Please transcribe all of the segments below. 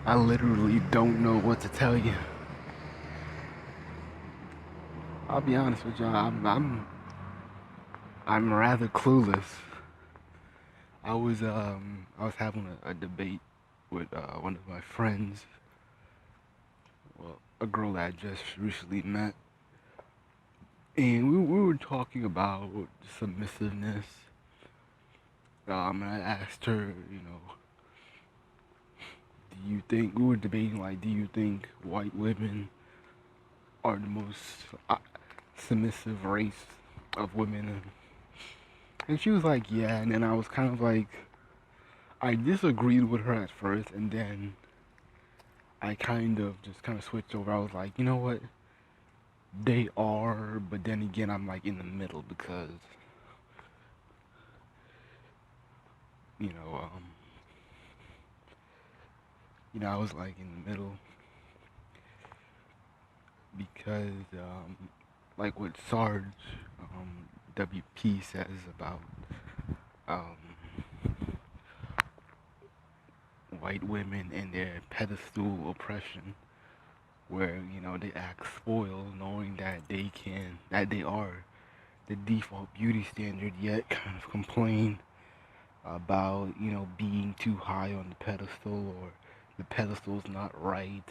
I literally don't know what to tell you. I'll be honest with y'all. I'm rather clueless. I was having a debate with one of my friends. Well, a girl that I just recently met, and we were talking about submissiveness. And I asked her, do you think we were debating like, do you think white women are the most uh, submissive race of women? And she was like, yeah. And then I was kind of like, I disagreed with her at first, and then I kind of switched over. I was like, you know what? They are, but then again, I'm like in the middle because, you know, um, I was like in the middle because, like what Sarge, WP says about, um, white women and their pedestal oppression, where they act spoiled, knowing that they are the default beauty standard, yet kind of complain about being too high on the pedestal, or the pedestal's not right,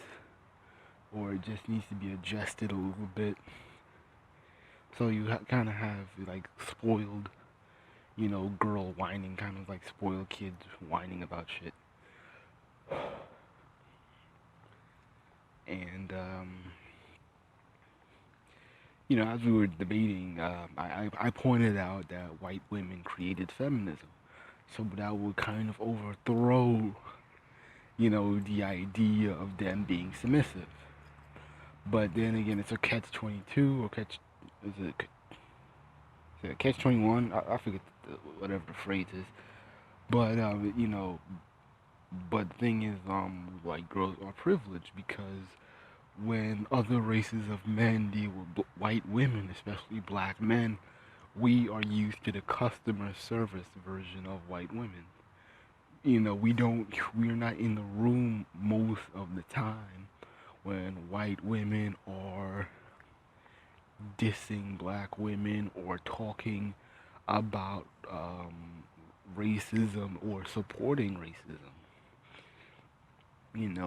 or it just needs to be adjusted a little bit. So you kind of have like spoiled, girl whining, kind of like spoiled kids whining about shit. And as we were debating, I pointed out that white women created feminism, so that would kind of overthrow, the idea of them being submissive. But then again, it's a catch 22 or catch is it a catch 21? I forget whatever the phrase is. But but the thing is, white girls are privileged because when other races of men deal with white women, especially black men, we are used to the customer service version of white women. We're not in the room most of the time when white women are dissing black women or talking about racism or supporting racism.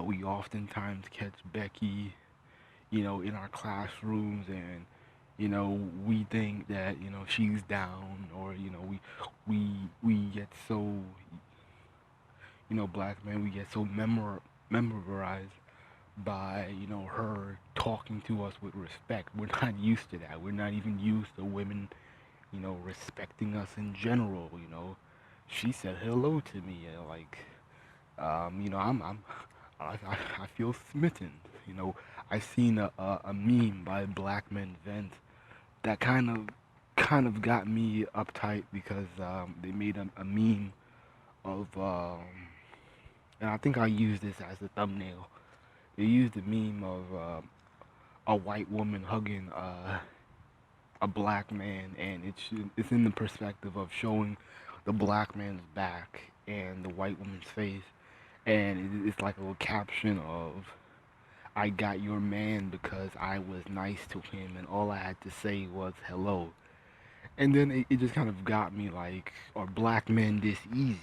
We oftentimes catch Becky, in our classrooms, and we think that she's down, or we get so, black men, we get so memorized by her talking to us with respect. We're not used to that. We're not even used to women respecting us in general. She said hello to me, like, I feel smitten. I seen a meme by Black Men Vent that kind of got me uptight because they made a meme of, and I think I used this as a thumbnail. They used a meme of a white woman hugging a black man, and it's in the perspective of showing the black man's back and the white woman's face, and it's like a little caption of, "I got your man because I was nice to him, and all I had to say was hello." And then it just kind of got me like, are black men this easy?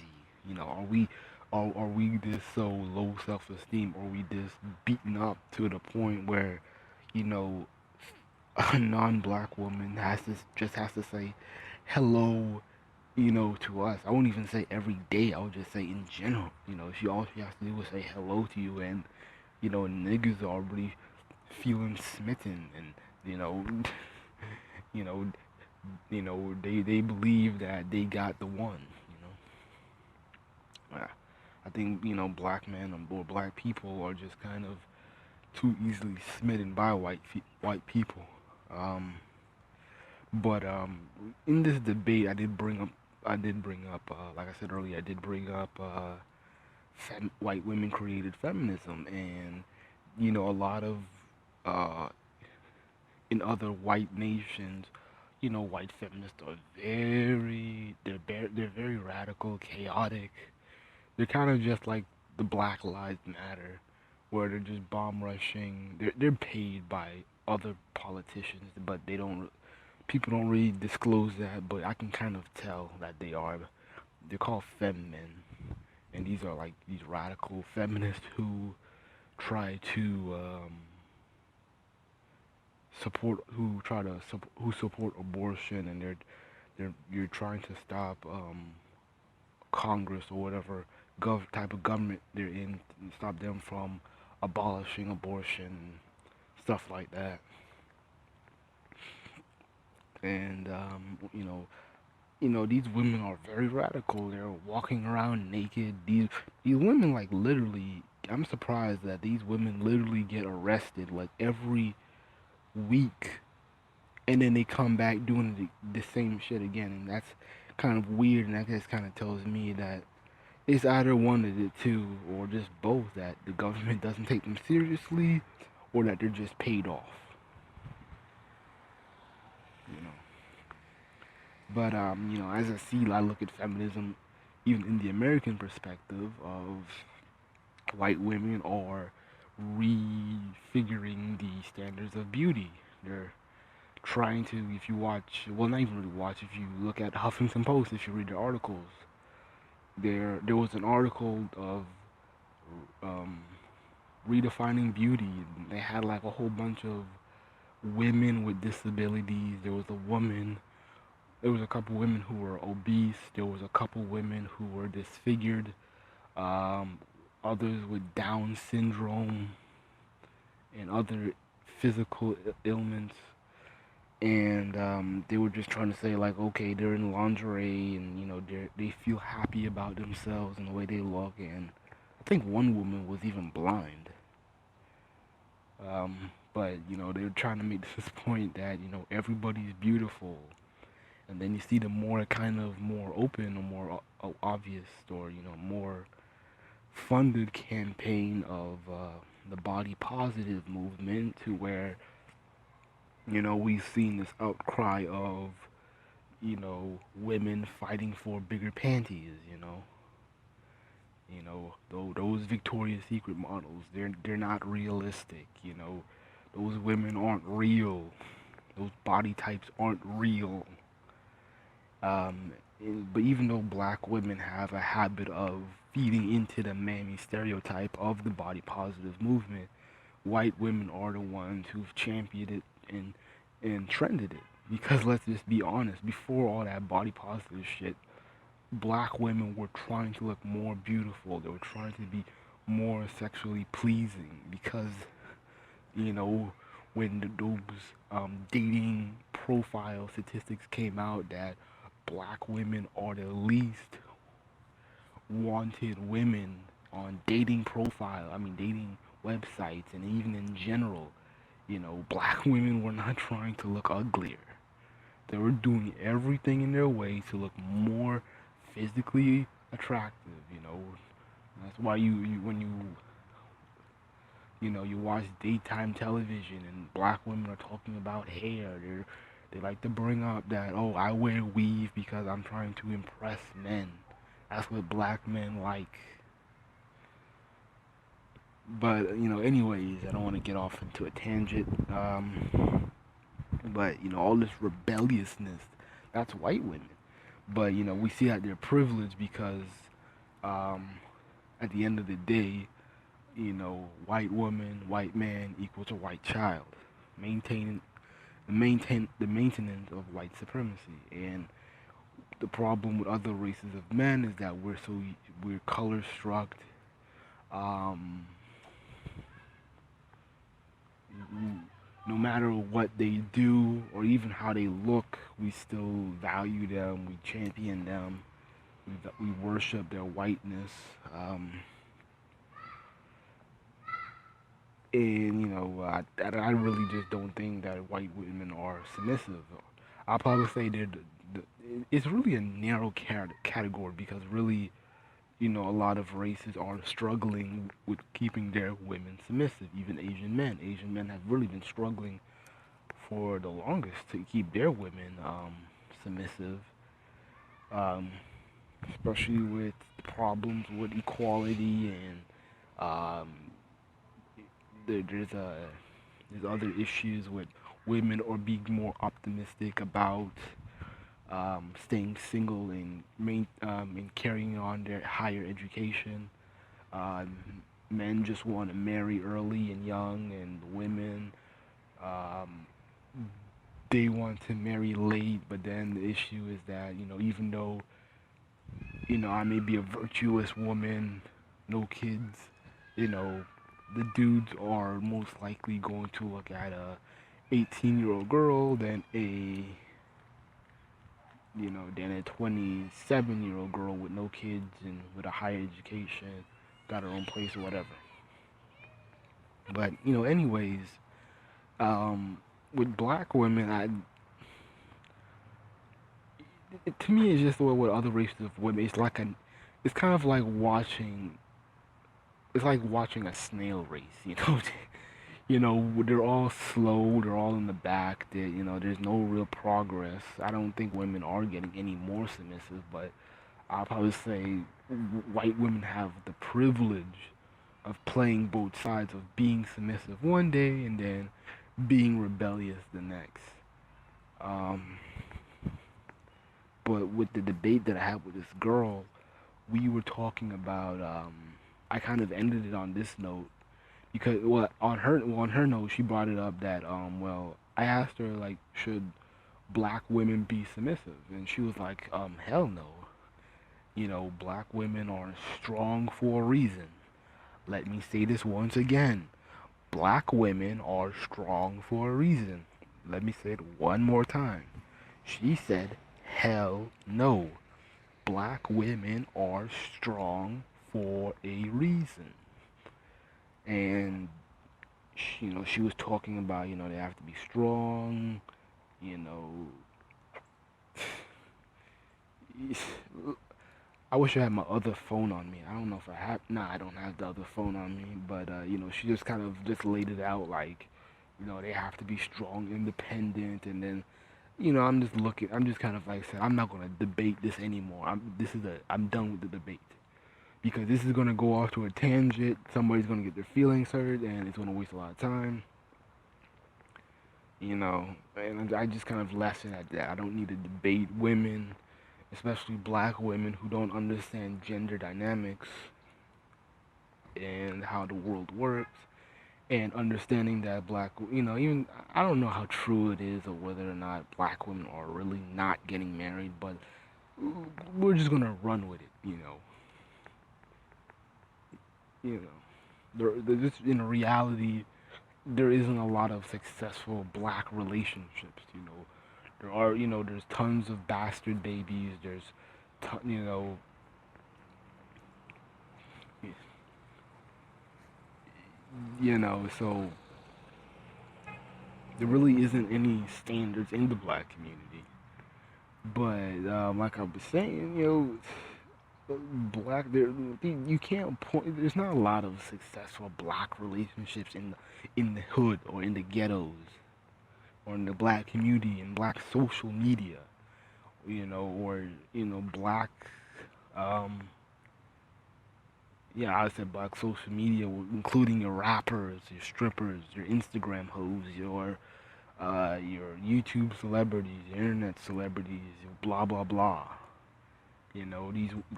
Are we this so low self-esteem? Are we this beaten up to the point where, you know, a non-black woman has to say hello, to us? I won't even say every day. I would just say in general. All she has to do is say hello to you, and niggas are already feeling smitten, and you know, you know, they believe that they got the one. I think black men or black people are just kind of too easily smitten by white people. Um, but in this debate, I did bring up, like I said earlier, I did bring up white women created feminism, and a lot of uh, in other white nations, white feminists are they're very radical, chaotic. They're kind of just like the Black Lives Matter. where they're just bomb rushing. They're paid by other politicians, but they don't. People don't really disclose that, but I can kind of tell that they are. They're called femmen, and these are like these radical feminists who try to support, who support abortion, and you're trying to stop Congress or whatever type of government they're in, and stop them from abolishing abortion, stuff like that. And these women are very radical. They're walking around naked. These women, like, literally, I'm surprised that these women literally get arrested like every week, and then they come back doing the same shit again, and that's kind of weird. And that just kind of tells me that it's either one of the two, or just both, that the government doesn't take them seriously, or that they're just paid off. You know. But as I look at feminism, even in the American perspective of white women are refiguring the standards of beauty. They're trying to, if you watch, well, not even really watch, if you look at Huffington Post, if you read the articles, there was an article of um, redefining beauty. They had like a whole bunch of women with disabilities. There was a couple women who were obese. There was a couple women who were disfigured. Um, Others with Down syndrome and other physical ailments. And they were just trying to say, like, okay, they're in lingerie, and they feel happy about themselves and the way they look. And I think one woman was even blind. But they're trying to make this point that everybody's beautiful. And then you see the more kind of more open or more obvious, or more funded campaign of the body positive movement, to where we've seen this outcry of women fighting for bigger panties. Those Victoria's Secret models, they're not realistic. Those women aren't real. Those body types aren't real. Um, but even though black women have a habit of feeding into the mammy stereotype of the body positive movement, white women are the ones who've championed it and trended it. Because let's just be honest, before all that body positive shit, black women were trying to look more beautiful. They were trying to be more sexually pleasing, because you know when those dating profile statistics came out, that black women are the least wanted women on dating profile. I mean, dating websites, and even in general. Black women were not trying to look uglier. They were doing everything in their way to look more physically attractive. That's why when you watch daytime television and black women are talking about hair. They like to bring up that, oh, I wear weave because I'm trying to impress men. That's what black men like. But anyways, I don't want to get off into a tangent. But all this rebelliousness, that's white women. But we see that they're privileged because um, at the end of the day, white woman, white man equals a white child. Maintaining the maintenance of white supremacy. And the problem with other races of men is that we're color struck. Um, no matter what they do or even how they look, we still value them. We champion them. We worship their whiteness. And I really just don't think that white women are submissive. I'll probably say it's really a narrow category, because really, a lot of races are struggling with keeping their women submissive. Even Asian men have really been struggling for the longest to keep their women submissive, um, especially with problems with equality and um, there's other issues with women or being more optimistic about staying single and carrying on their higher education. Um, Men just want to marry early and young, and women um, they want to marry late. But then the issue is that even though I may be a virtuous woman, no kids, you know, the dudes are most likely going to look at a 18-year-old girl than a 27-year-old girl with no kids and with a higher education, got her own place or whatever. But anyways, um, with black women, to me, it's just the way with other races of women. It's kind of like watching. It's like watching a snail race. They're all slow. They're all in the back. There's no real progress. I don't think women are getting any more submissive, but I'll probably say white women have the privilege of playing both sides of being submissive one day and then being rebellious the next. Um, but with the debate that I had with this girl, we were talking about. I kind of ended it on this note because on her note she brought it up that I asked her like should black women be submissive, and she was like hell no. Black women are strong for a reason. Let me say this once again. Black women are strong for a reason. Let me say it one more time. She said, hell no. Black women are strong for a reason. And, she was talking about, they have to be strong, you know. I wish I had my other phone on me. I don't know if I have. Nah, I don't have the other phone on me. But she just kind of just laid it out like, they have to be strong, independent, and then, I'm just looking. I'm just kind of like saying, I'm not gonna debate this anymore. I'm done with the debate because this is gonna go off to a tangent. Somebody's gonna get their feelings hurt, and it's gonna waste a lot of time. And I just kind of left it at that. I don't need to debate women, especially black women who don't understand gender dynamics and how the world works, and understanding that even I don't know how true it is or whether or not black women are really not getting married, but we're just gonna run with it. You know, just in reality, there isn't a lot of successful black relationships. There's tons of bastard babies. There's, ton, so there really isn't any standards in the black community. But like I was saying, black there you can't point. There's not a lot of successful black relationships in the hood or in the ghettos or in the black community and black social media. Or black. Um, yeah, I said black social media, including your rappers, your strippers, your Instagram hoes, your YouTube celebrities, your internet celebrities, blah blah blah. A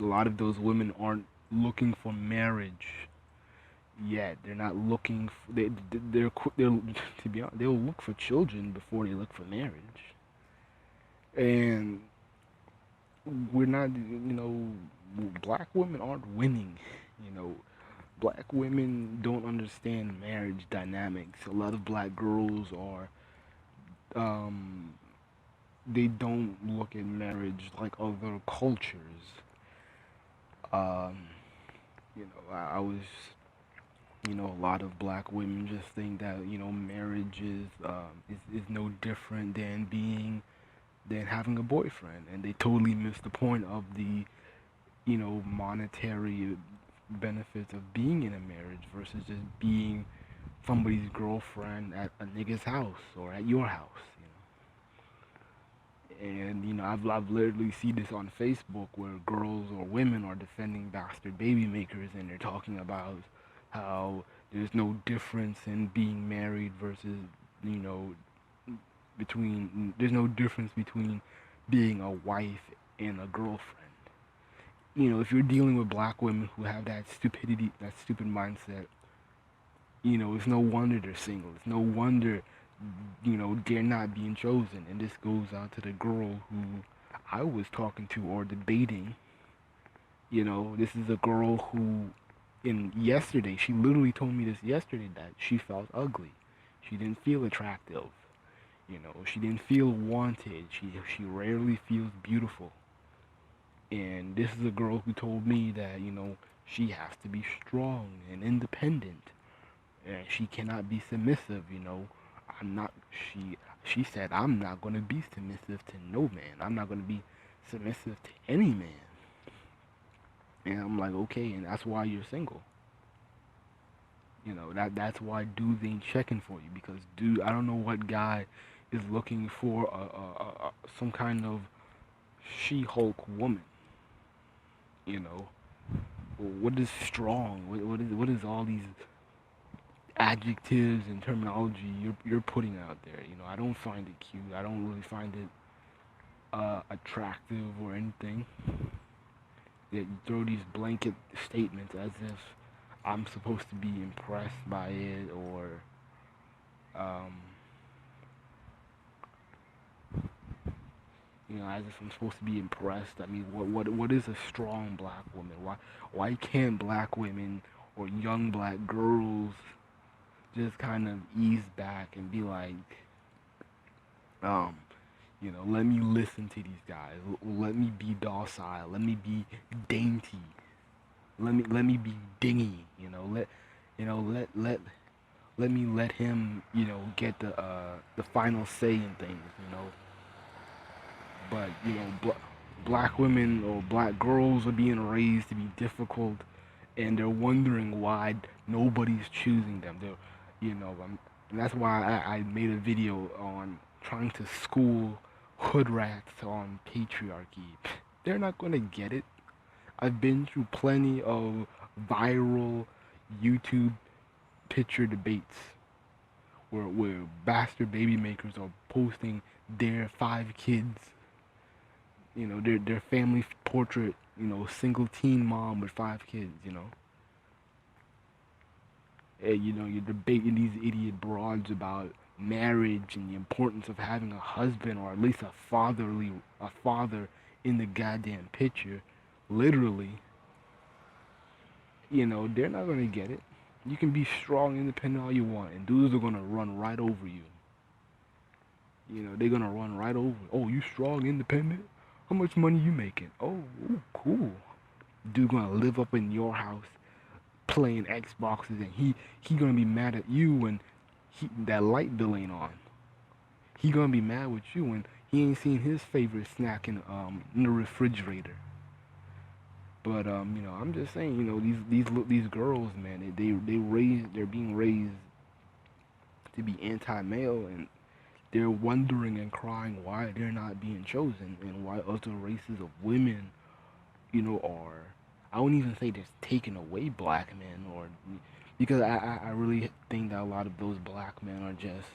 lot of those women aren't looking for marriage yet. They're not looking. They're to be honest, they'll look for children before they look for marriage. And we're not. Black women aren't winning. You know, Black women don't understand marriage dynamics. A lot of black girls are um, they don't look at marriage like other cultures. Um, I was, a lot of black women just think that marriage is no different than having a boyfriend, and they totally miss the point of the monetary benefits of being in a marriage versus just being somebody's girlfriend at a nigga's house or at your house. And I've literally seen this on Facebook where girls or women are defending bastard baby makers, and they're talking about how there's no difference in being married versus, you know, there's no difference between being a wife and a girlfriend. You know, if you're dealing with black women who have that stupidity, that stupid mindset, you know, it's no wonder they're single. It's no wonder, you know, they're not being chosen. And this goes out to the girl who I was talking to or debating. You know, this is a girl who, in yesterday, she literally told me this yesterday that she felt ugly. She didn't feel attractive. You know, she didn't feel wanted. She rarely feels beautiful. And this is a girl who told me that, you know, she has to be strong and independent. And she cannot be submissive, you know. I'm not she said I'm not gonna be submissive to no man. I'm not gonna be submissive to any man. And I'm like, okay, and that's why you're single. You know, that's why dudes ain't checking for you because dude, I don't know what guy is looking for some kind of She-Hulk woman. You know, what is strong? What is all these adjectives and terminology you're putting out there? You know, I don't find it cute. I don't really find it attractive or anything. That you throw these blanket statements as if I'm supposed to be impressed by it or um, you know, as if I'm supposed to be impressed. I mean, what is a strong black woman? Why can't black women or young black girls just kind of ease back and be like, um, you know, let me listen to these guys. Let me be docile. Let me be dainty. Let me be dingy. You know, let me let him, you know, get the final say in things. You know, but you know, black women or black girls are being raised to be difficult, and they're wondering why nobody's choosing them. You know, and that's why I made a video on trying to school hood rats on patriarchy. They're not gonna get it. I've been through plenty of viral YouTube picture debates where bastard baby makers are posting their 5 kids, you know, their family portrait, you know, single teen mom with 5 kids, you know. And, you know, you're debating these idiot broads about marriage and the importance of having a husband or at least a father in the goddamn picture. Literally, you know, they're not gonna get it. You can be strong, independent all you want, and dudes are gonna run right over you. You know, they're gonna run right over. Oh, you strong, independent? How much money you making? Oh, ooh, cool. Dude gonna live up in your house playing Xboxes, and he gonna be mad at you when that light bill ain't on. He gonna be mad with you when he ain't seen his favorite snack in the refrigerator. But you know, I'm just saying, you know, these girls, man, they're being raised to be anti-male, and they're wondering and crying why they're not being chosen and why other races of women, you know, are. I wouldn't even say they're taking away black men, or because I really think that a lot of those black men are just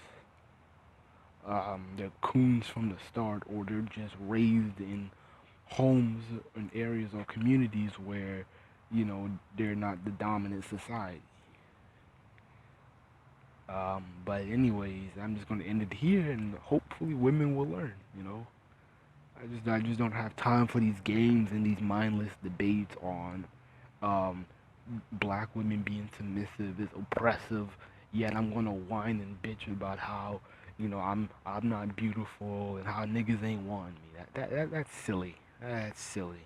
they're coons from the start, or they're just raised in homes and areas or communities where, you know, they're not the dominant society. But anyways, I'm just gonna end it here, and hopefully women will learn. You know, I just don't have time for these games and these mindless debates on um, black women being submissive is oppressive. Yet I'm gonna whine and bitch about how, you know, I'm not beautiful and how niggas ain't wanting me. That's silly. That's silly.